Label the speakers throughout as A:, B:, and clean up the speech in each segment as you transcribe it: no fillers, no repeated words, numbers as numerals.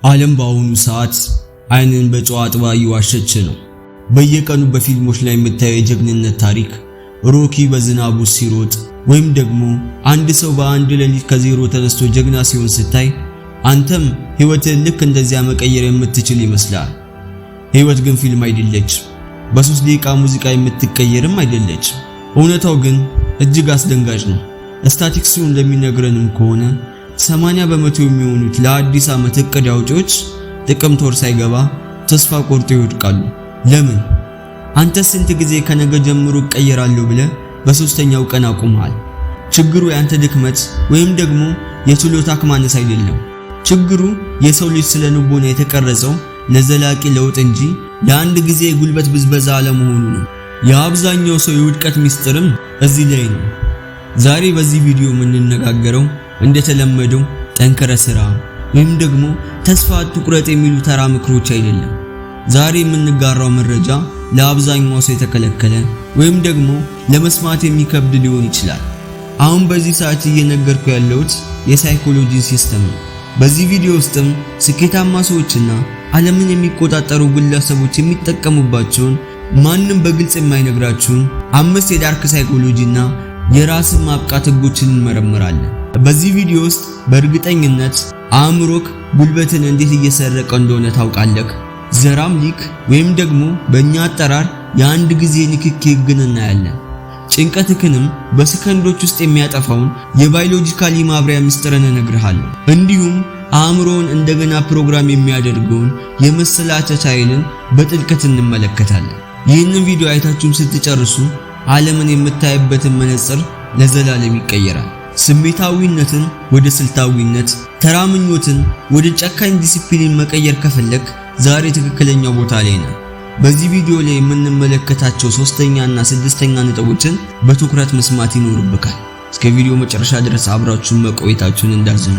A: ዓለም በአሁኑ ሰዓት አይንን በጨው አጥባ እየዋሸች ነው። በየቀኑ በፊልሞች ላይ የምታየው የጀግንነት ታሪክ ሮኪ በዝናቡ ሲሮጥ ወይም ደግሞ አንድ ሰው በአንድ ሌሊት ከዜሮ ተነስቶ ጀግና ሲሆን ስታይ አንተም ህይወትን ልክ እንደዚያ መቀየር የምትችል ይመስላል። ህይወት ግን ፊልም አይደለች። በ3 ደቂቃ ሙዚቃ የምትቀየርም አይደለች። እውነታው ግን እጅግ አስደንጋጭ ነው። ስታቲስቲክሱ እንደሚነግረንም ከሆነ 80% የሚሆኑት ለአዲስ ዓመት እቅድ አውጪዎች ጥቅምት ወር ሳይገባ ተስፋ ቆርጠው ይወድቃሉ። ለምን? አንተ ስንት ጊዜ ከነገ ጀምሮ እቀየራለሁ ብለህ በ3ኛው ቀን አቁመሃል? ችግሩ ያንተ ድክመት ወይም ደግሞ የችሎታክ ማነስ አይደለም። ችግሩ የሰው ልጅ ስለ ልቦና የተቀረጸው ለዘላቂ ለውጥ እንጂ ለአንድ ጊዜ የጉልበት ብዝበዛ አለመሆኑ ነው። የአብዛኛው ሰው የውድቀት ሚስጥርም እዚህ ላይ ነው። ዛሬ በዚህ ቪዲዮ የምንነጋገረው እንደተለመደው ጠንክረ ስራ ወይም ደግሞ ተስፋ አትቁረጥ የሚሉ ተራ ምክሮች አይደለም። ዛሬ የምንጋራው መረጃ ለአብዛኛው ሰው የተከለከለ ወይም ደግሞ ለመስማት የሚከብድ ሊሆን ይችላል። አሁን በዚህ ሰዓት እየነገርኩ ያለሁት የሳይኮሎጂ ሲስተም ነው። በዚህ ቪዲዮ ውስጥም ስኬታማ ሰዎችና ዓለምን የሚቆጣጠሩ ግለሰቦች የሚጠቀሙባቸውን ማንም በግልጽ የማይነግራችሁን 5 የዳርክ ሳይኮሎጂና የራስን ማብቃት ህጎችን እንመረምራለን። በዚህ ቪዲዮ ውስጥ በእርግጠኝነት አእምሮክ ጉልበትን እንዴት እየሰረቀ እንደሆነ ታውቃለህ። ዘራምሊክ ወይም ደግሞ በእኛ አጠራር የአንድ ጊዜ ንክኪ ህግን እናያለን። ጭንቀትክንም በሰከንዶች ውስጥ የሚያጠፋውን የባዮሎጂካሊ ማብሪያ ምስጢርን እነግርሃለሁ። እንዲሁም አእምሮን እንደገና ፕሮግራም የሚያደርገውን የመሰላቸት ኃይልን በጥልቀት እንመለከታለን። ይህንን ቪዲዮ አይታችሁም ስትጨርሱ ዓለምን የምታይበትን መነጽር ለዘላለም ይቀየራል። ስሜታዊነትን ወደ ስልታዊነት፣ ተራምኞትን ወደ ጨካኝ ዲሲፕሊን መቀየር ከፈለክ ዛሬ ትክክለኛው ቦታ ላይ ነው። በዚህ ቪዲዮ ላይ የምንመለከታቸው 3ኛና 6ኛ ነጥቦችን በትኩረት መስማት ይኖርብካል። እስከ ቪዲዮ መጨረሻ ድረስ አብራችሁን መቆየታችሁን እንዳዝኑ።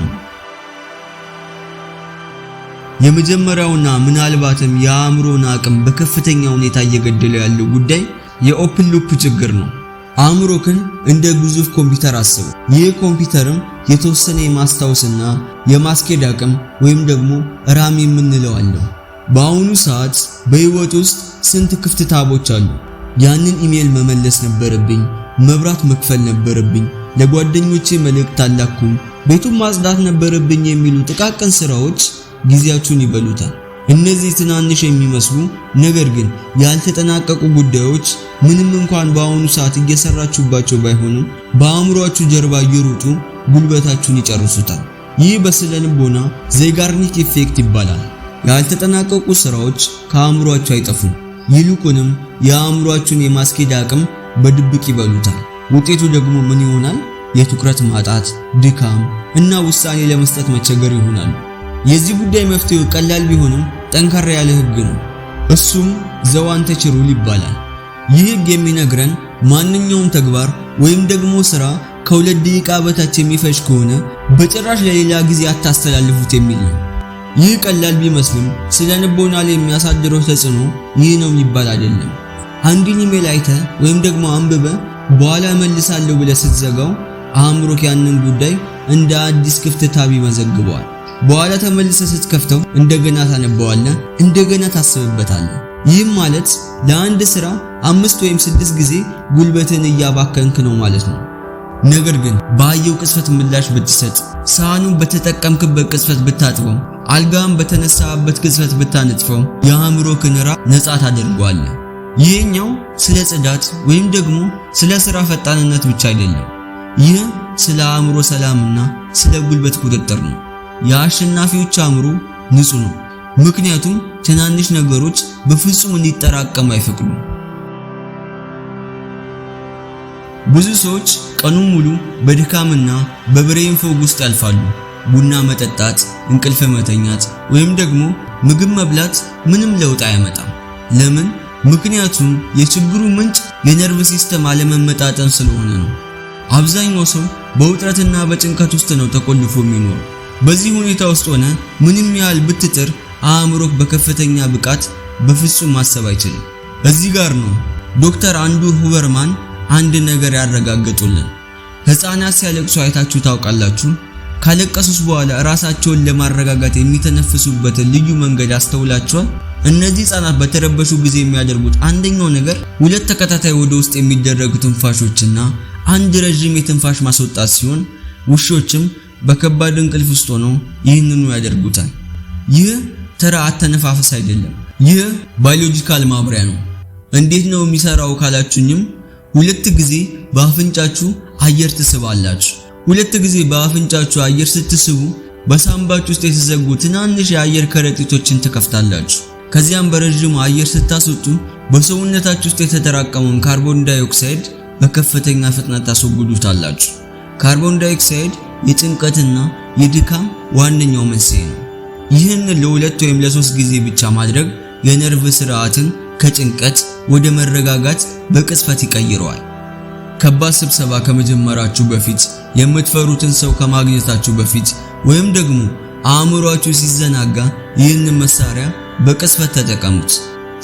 A: የመጀመሪያውና ምናልባትም የአእምሮን አቅም በከፍተኛ ሁኔታ እየገደለ ያለው ጉዳይ የኦፕን ሉፕ ችግር ነው። አእምሮክን እንደ ግዙፍ ኮምፒውተር አስቡ። ይህ ኮምፒውተርም የተወሰነ የማስታወስና የማስኬድ አቅም ወይም ደግሞ ራም የምንለው አለው። በአሁኑ ሰዓት በህይወት ውስጥ ስንት ክፍት ታቦች አሉ። ያንን ኢሜል መመለስ ነበረብኝ፣ መብራት መክፈል ነበረብኝ፣ ለጓደኞቼ መልእክት አላኩም፣ ቤቱን ማጽዳት ነበረብኝ የሚሉ ጥቃቅን ስራዎች ጊዜያችሁን ይበሉታል። እነዚህ ትናንሽ የሚመስሉ ነገር ግን ያልተጠናቀቁ ጉዳዮች ምንም እንኳን በአሁኑ ሰዓት እየሰራችሁባቸው ባይሆኑም በአእምሮአችሁ ጀርባ እየሮጡ ጉልበታችሁን ይጨርሱታል። ይህ በስነ ልቦና ዘይጋርኒክ ኢፌክት ይባላል። ያልተጠናቀቁ ስራዎች ከአእምሮአችሁ አይጠፉም፣ ይልቁንም የአእምሮአችሁን የማስኬድ አቅም በድብቅ ይበሉታል። ውጤቱ ደግሞ ምን ይሆናል? የትኩረት ማጣት፣ ድካም እና ውሳኔ ለመስጠት መቸገር ይሆናሉ። የዚህ ጉዳይ መፍትሄው ቀላል ቢሆንም ጠንካራ ያለ ህግ ነው። እሱም ዘዋንተች ሩል ይባላል። ይህ ህግ የሚነግረን ማንኛውም ተግባር ወይም ደግሞ ስራ ከ2 ደቂቃ በታች የሚፈጅ ከሆነ በጭራሽ ለሌላ ጊዜ አታስተላልፉት የሚል ነው። ይህ ቀላል ቢመስልም ስለ ልቦና ላይ የሚያሳድረው ተጽዕኖ ይህ ነው የሚባል አይደለም። አንድን ኢሜል አይተህ ወይም ደግሞ አንብበህ በኋላ መልሳለሁ ብለህ ስትዘጋው አእምሮክ ያንን ጉዳይ እንደ አዲስ ክፍት ታብ ይመዘግበዋል። በኋላ ተመልሰህ ስትከፍተው እንደገና ታነበዋለህ፣ እንደገና ታስብበታለህ። ይህም ማለት ለአንድ ስራ 5 ወይም 6 ጊዜ ጉልበትን እያባከንክ ነው ማለት ነው። ነገር ግን ባየው ቅጽበት ምላሽ ብትሰጥ፣ ሳህኑን በተጠቀምክበት ቅጽበት ብታጥበው፣ አልጋን በተነሳበት ቅጽበት ብታነጥፈው የአእምሮክን ራስ ነፃ ታደርገዋለህ። ይህኛው ስለ ጽዳት ወይም ደግሞ ስለ ስራ ፈጣንነት ብቻ አይደለም። ይህ ስለ አእምሮ ሰላምና ስለ ጉልበት ቁጥጥር ነው። የአሸናፊዎች አእምሮ ንጹህ ነው፣ ምክንያቱም ትናንሽ ነገሮች በፍጹም እንዲጠራቀሙ አይፈቅዱም። ብዙ ሰዎች ቀኑን ሙሉ በድካምና በብሬን ፎግ ውስጥ ያልፋሉ። ቡና መጠጣት፣ እንቅልፍ መተኛት ወይም ደግሞ ምግብ መብላት ምንም ለውጥ አያመጣም። ለምን? ምክንያቱም የችግሩ ምንጭ የነርቭ ሲስተም አለመመጣጠን ስለሆነ ነው። አብዛኛው ሰው በውጥረትና በጭንቀት ውስጥ ነው ተቆልፎ የሚኖረው። በዚህ ሁኔታ ውስጥ ሆነ ምንም ያህል ብትጥር አእምሮክ በከፍተኛ ብቃት በፍጹም ማሰብ አይችልም። እዚህ ጋር ነው ዶክተር አንዱር ሁበርማን አንድ ነገር ያረጋግጡልን። ህፃናት ሲያለቅሱ አይታችሁ ታውቃላችሁ? ካለቀሱስ በኋላ ራሳቸውን ለማረጋጋት የሚተነፍሱበትን ልዩ መንገድ አስተውላችኋል? እነዚህ ህፃናት በተረበሹ ጊዜ የሚያደርጉት አንደኛው ነገር ሁለት ተከታታይ ወደ ውስጥ የሚደረጉ ትንፋሾችና አንድ ረጅም የትንፋሽ ማስወጣት ሲሆን ውሾችም በከባድ እንቅልፍ ውስጥ ሆነው ይህንኑ ያደርጉታል። ይህ ተራ አተነፋፈስ አይደለም። ይህ ባዮሎጂካል ማብሪያ ነው። እንዴት ነው የሚሰራው ካላችሁኝም ሁለት ጊዜ በአፍንጫችሁ አየር ትስባላችሁ። ሁለት ጊዜ በአፍንጫችሁ አየር ስትስቡ በሳምባችሁ ውስጥ የተዘጉ ትናንሽ የአየር ከረጢቶችን ትከፍታላችሁ። ከዚያም በረጅሙ አየር ስታስወጡ በሰውነታችሁ ውስጥ የተጠራቀመውን ካርቦን ዳይኦክሳይድ በከፍተኛ ፍጥነት ታስወግዱታላችሁ። ካርቦን ዳይኦክሳይድ የጭንቀትና የድካም ዋነኛው መንስኤ ነው። ይህን ለሁለት ወይም ለሶስት ጊዜ ብቻ ማድረግ የነርቭ ስርዓትን ከጭንቀት ወደ መረጋጋት በቅጽበት ይቀይረዋል። ከባድ ስብሰባ ከመጀመራችሁ በፊት፣ የምትፈሩትን ሰው ከማግኘታችሁ በፊት ወይም ደግሞ አእምሯችሁ ሲዘናጋ ይህንን መሳሪያ በቅጽበት ተጠቀሙት።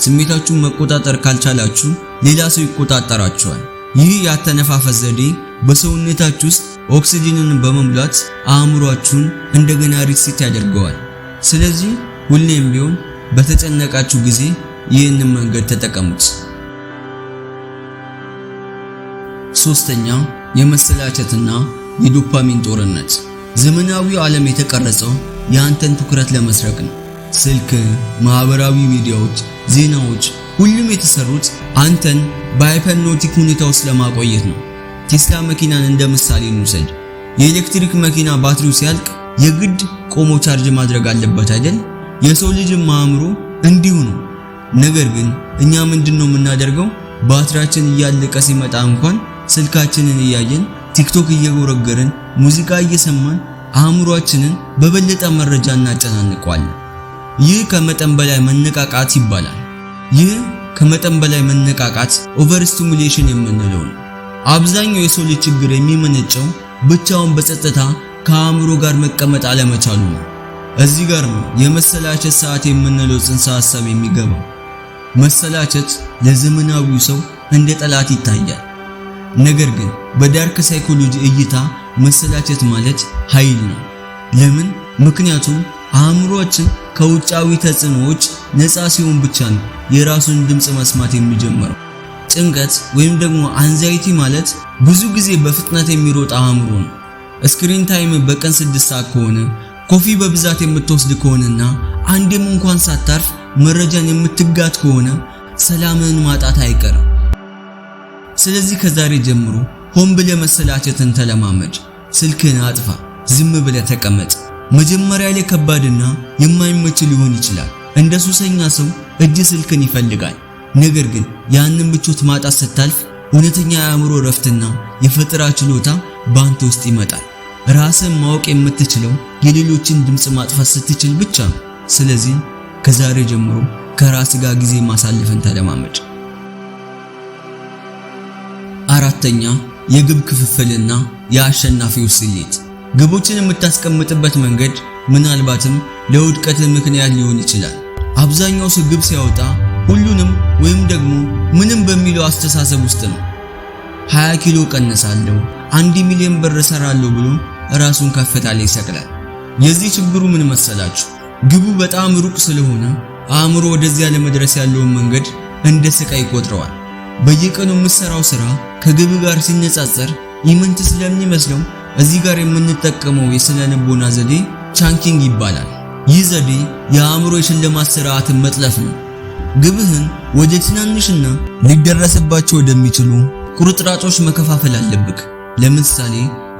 A: ስሜታችሁን መቆጣጠር ካልቻላችሁ ሌላ ሰው ይቆጣጠራችኋል። ይህ የአተነፋፈስ ዘዴ በሰውነታችሁ ውስጥ ኦክሲጅንን በመሙላት አእምሯችሁን እንደገና ሪሴት ያደርገዋል። ስለዚህ ሁሌም ቢሆን በተጨነቃችሁ ጊዜ ይህንን መንገድ ተጠቀሙት። ሶስተኛ የመሰላቸትና የዶፓሚን ጦርነት። ዘመናዊው ዓለም የተቀረጸው የአንተን ትኩረት ለመስረቅ ነው። ስልክ፣ ማህበራዊ ሚዲያዎች፣ ዜናዎች ሁሉም የተሰሩት አንተን በሃይፕኖቲክ ሁኔታ ውስጥ ለማቆየት ነው። ቴስላ መኪናን እንደ ምሳሌ እንውሰድ። የኤሌክትሪክ መኪና ባትሪው ሲያልቅ የግድ ቆሞ ቻርጅ ማድረግ አለበት አይደል? የሰው ልጅም አእምሮ እንዲሁ ነው። ነገር ግን እኛ ምንድነው የምናደርገው? ባትሪያችን እያለቀ ሲመጣ እንኳን ስልካችንን እያየን ቲክቶክ እየጎረገርን ሙዚቃ እየሰማን አእምሯችንን በበለጠ መረጃ እናጨናንቀዋለን። ይህ ከመጠን በላይ መነቃቃት ይባላል። ይህ ከመጠን በላይ መነቃቃት ኦቨር ስቲሙሌሽን የምንለው ነው። አብዛኛው የሰው ልጅ ችግር የሚመነጨው ብቻውን በጸጥታ ከአእምሮ ጋር መቀመጥ አለመቻሉ ነው። እዚህ ጋር ነው የመሰላቸት ሰዓት የምንለው ጽንሰ ሐሳብ የሚገባው። መሰላቸት ለዘመናዊው ሰው እንደ ጠላት ይታያል። ነገር ግን በዳርክ ሳይኮሎጂ እይታ መሰላቸት ማለት ኃይል ነው። ለምን? ምክንያቱም አእምሮአችን ከውጫዊ ተጽዕኖዎች ነፃ ሲሆን ብቻ ነው የራሱን ድምጽ መስማት የሚጀምረው። ጭንቀት ወይም ደግሞ አንዛይቲ ማለት ብዙ ጊዜ በፍጥነት የሚሮጥ አእምሮ ነው። ስክሪን ታይም በቀን 6 ሰዓት ከሆነ፣ ኮፊ በብዛት የምትወስድ ከሆነና አንዴም እንኳን ሳታርፍ መረጃን የምትጋት ከሆነ ሰላምን ማጣት አይቀርም። ስለዚህ ከዛሬ ጀምሮ ሆን ብለህ መሰላቸትን ተለማመድ። ስልክህን አጥፋ፣ ዝም ብለህ ተቀመጥ። መጀመሪያ ላይ ከባድና የማይመች ሊሆን ይችላል። እንደ ሱሰኛ ሰው እጅ ስልክን ይፈልጋል። ነገር ግን ያንን ምቾት ማጣት ስታልፍ እውነተኛ የአእምሮ ረፍትና የፈጠራ ችሎታ ባንተ ውስጥ ይመጣል። ራስን ማወቅ የምትችለው የሌሎችን ድምጽ ማጥፋት ስትችል ብቻ ነው። ስለዚህ ከዛሬ ጀምሮ ከራስ ጋር ጊዜ ማሳለፍን ተለማመድ። አራተኛ የግብ ክፍፍልና የአሸናፊው ስሌት። ግቦችን የምታስቀምጥበት መንገድ ምናልባትም ለውድቀት ምክንያት ሊሆን ይችላል። አብዛኛው ሰው ግብ ሲያወጣ ሁሉንም ወይም ደግሞ ምንም በሚለው አስተሳሰብ ውስጥ ነው። 20 ኪሎ ቀነሳለሁ፣ 1 ሚሊዮን ብር እሰራለሁ ብሎ ራሱን ከፍታ ላይ ይሰቅላል። የዚህ ችግሩ ምን መሰላችሁ? ግቡ በጣም ሩቅ ስለሆነ አእምሮ ወደዚያ ለመድረስ ያለውን መንገድ እንደ ስቃይ ይቆጥረዋል። በየቀኑ የምትሰራው ስራ ከግብ ጋር ሲነጻጸር ኢምንት ስለሚመስለው እዚህ ጋር የምንጠቀመው የስነ ልቦና ዘዴ ቻንኪንግ ይባላል። ይህ ዘዴ የአእምሮ የሽልማት ስርዓትን መጥለፍ ነው። ግብህን ወደ ትናንሽና ሊደረስባቸው ወደሚችሉ ቁርጥራጮች መከፋፈል አለብህ። ለምሳሌ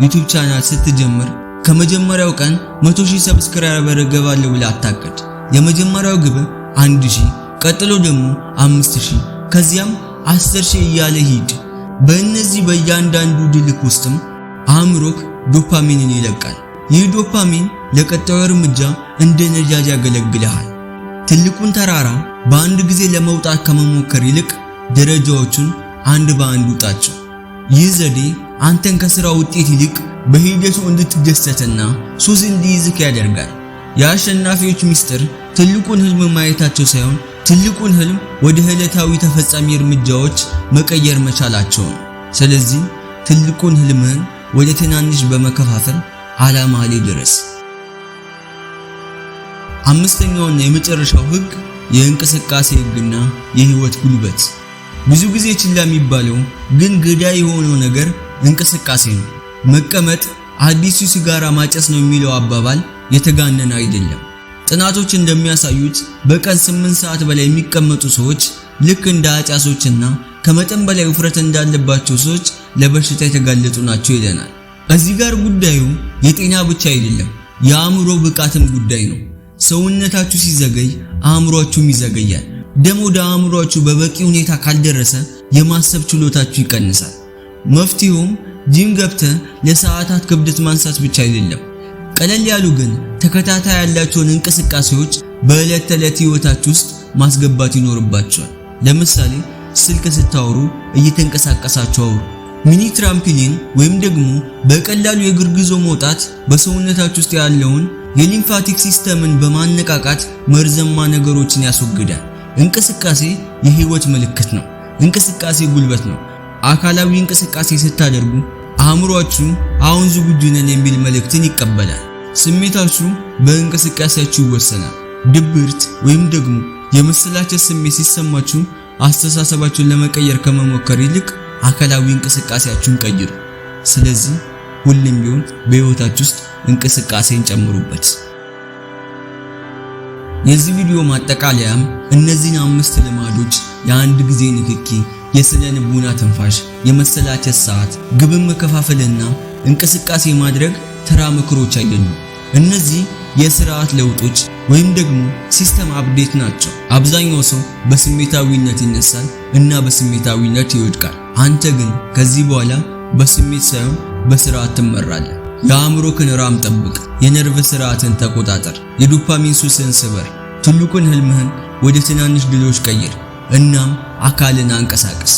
A: ዩቲዩብ ቻናል ስትጀምር ከመጀመሪያው ቀን 100,000 ሰብስክራይበር እገባለሁ ብለህ አታቅድ። የመጀመሪያው ግብ 1,000፣ ቀጥሎ ደግሞ 5,000፣ ከዚያም 10,000 እያለ ሂድ። በእነዚህ በእያንዳንዱ ድልክ ውስጥም አእምሮክ ዶፓሚንን ይለቃል። ይህ ዶፓሚን ለቀጣዩ እርምጃ እንደ ነዳጅ ያገለግልሃል። ትልቁን ተራራ በአንድ ጊዜ ለመውጣት ከመሞከር ይልቅ ደረጃዎቹን አንድ በአንድ ውጣቸው። ይህ ዘዴ አንተን ከሥራ ውጤት ይልቅ በሂደቱ እንድትደሰትና ሱስ እንዲይዝክ ያደርጋል። የአሸናፊዎች ሚስጥር ትልቁን ህልም ማየታቸው ሳይሆን ትልቁን ህልም ወደ ዕለታዊ ተፈጻሚ እርምጃዎች መቀየር መቻላቸው ነው። ስለዚህ ትልቁን ህልምህን ወደ ትናንሽ በመከፋፈል ዓላማ ላይ ድረስ። አምስተኛውና የመጨረሻው ህግ የእንቅስቃሴ ህግና የህይወት ጉልበት። ብዙ ጊዜ ችላ የሚባለው ግን ገዳይ የሆነው ነገር እንቅስቃሴ ነው። መቀመጥ አዲሱ ሲጋራ ማጨስ ነው የሚለው አባባል የተጋነነ አይደለም። ጥናቶች እንደሚያሳዩት በቀን 8 ሰዓት በላይ የሚቀመጡ ሰዎች ልክ እንደ አጫሶችና ከመጠን በላይ ውፍረት እንዳለባቸው ሰዎች ለበሽታ የተጋለጡ ናቸው ይለናል። እዚህ ጋር ጉዳዩ የጤና ብቻ አይደለም፣ የአእምሮ ብቃትም ጉዳይ ነው። ሰውነታችሁ ሲዘገይ አእምሮአችሁም ይዘገያል። ደም ወደ አእምሮአችሁ በበቂ ሁኔታ ካልደረሰ የማሰብ ችሎታችሁ ይቀንሳል። መፍትሄውም ጂም ገብተህ ለሰዓታት ክብደት ማንሳት ብቻ አይደለም። ቀለል ያሉ ግን ተከታታይ ያላቸውን እንቅስቃሴዎች በዕለት ተዕለት ህይወታችሁ ውስጥ ማስገባት ይኖርባችኋል። ለምሳሌ ስልክ ስታወሩ እየተንቀሳቀሳችሁ አውሩ። ሚኒ ትራምፖሊን ወይም ደግሞ በቀላሉ የእግር ጉዞ መውጣት በሰውነታችሁ ውስጥ ያለውን የሊምፋቲክ ሲስተምን በማነቃቃት መርዛማ ነገሮችን ያስወግዳል። እንቅስቃሴ የህይወት ምልክት ነው። እንቅስቃሴ ጉልበት ነው። አካላዊ እንቅስቃሴ ስታደርጉ አእምሮአችሁ አሁን ዝግጁ ነን የሚል መልእክትን ይቀበላል። ስሜታችሁ በእንቅስቃሴያችሁ ይወሰናል። ድብርት ወይም ደግሞ የመሰላቸት ስሜት ሲሰማችሁ አስተሳሰባችሁን ለመቀየር ከመሞከር ይልቅ አካላዊ እንቅስቃሴያችሁን ቀይሩ። ስለዚህ ሁሌም ቢሆን በህይወታችሁ ውስጥ እንቅስቃሴን ጨምሩበት። የዚህ ቪዲዮ ማጠቃለያም እነዚህን 5 ልማዶች የአንድ ጊዜ ንክኪ፣ የስነ ልቦና ትንፋሽ፣ የመሰላቸት ሰዓት፣ ግብን መከፋፈልና እንቅስቃሴ ማድረግ ተራ ምክሮች አይደሉም። እነዚህ የስርዓት ለውጦች ወይም ደግሞ ሲስተም አፕዴት ናቸው። አብዛኛው ሰው በስሜታዊነት ይነሳል እና በስሜታዊነት ይወድቃል። አንተ ግን ከዚህ በኋላ በስሜት ሳይሆን በስርዓት ትመራለህ። የአእምሮህን ራም ጠብቅ። የነርቭ ስርዓትን ተቆጣጠር። የዶፓሚን ሱስን ስበር። ትልቁን ህልምህን ወደ ትናንሽ ድሎች ቀይር። እናም አካልን አንቀሳቅስ።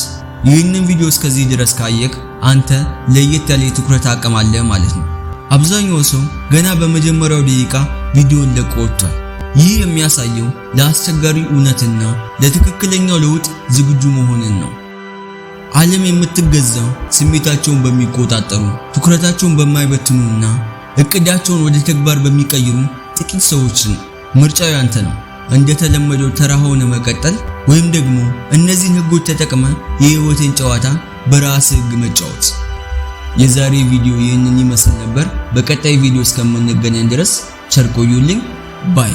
A: ይህንን ቪዲዮ እስከዚህ ድረስ ካየክ አንተ ለየት ያለ የትኩረት አቅም አለ ማለት ነው። አብዛኛው ሰው ገና በመጀመሪያው ደቂቃ ቪዲዮን ለቆ ወጥቷል። ይህ የሚያሳየው ለአስቸጋሪ እውነትና ለትክክለኛው ለውጥ ዝግጁ መሆንን ነው። ዓለም የምትገዛው ስሜታቸውን በሚቆጣጠሩ፣ ትኩረታቸውን በማይበትኑና እቅዳቸውን ወደ ተግባር በሚቀይሩ ጥቂት ሰዎች ነው። ምርጫው ያንተ ነው። እንደተለመደው ተራ ሆነ መቀጠል ወይም ደግሞ እነዚህን ህጎች ተጠቅመ የህይወትን ጨዋታ በራስ ህግ መጫወት። የዛሬ ቪዲዮ ይህንን ይመስል ነበር። በቀጣይ ቪዲዮ እስከምንገናኝ ድረስ ቸር ቆዩልኝ ባይ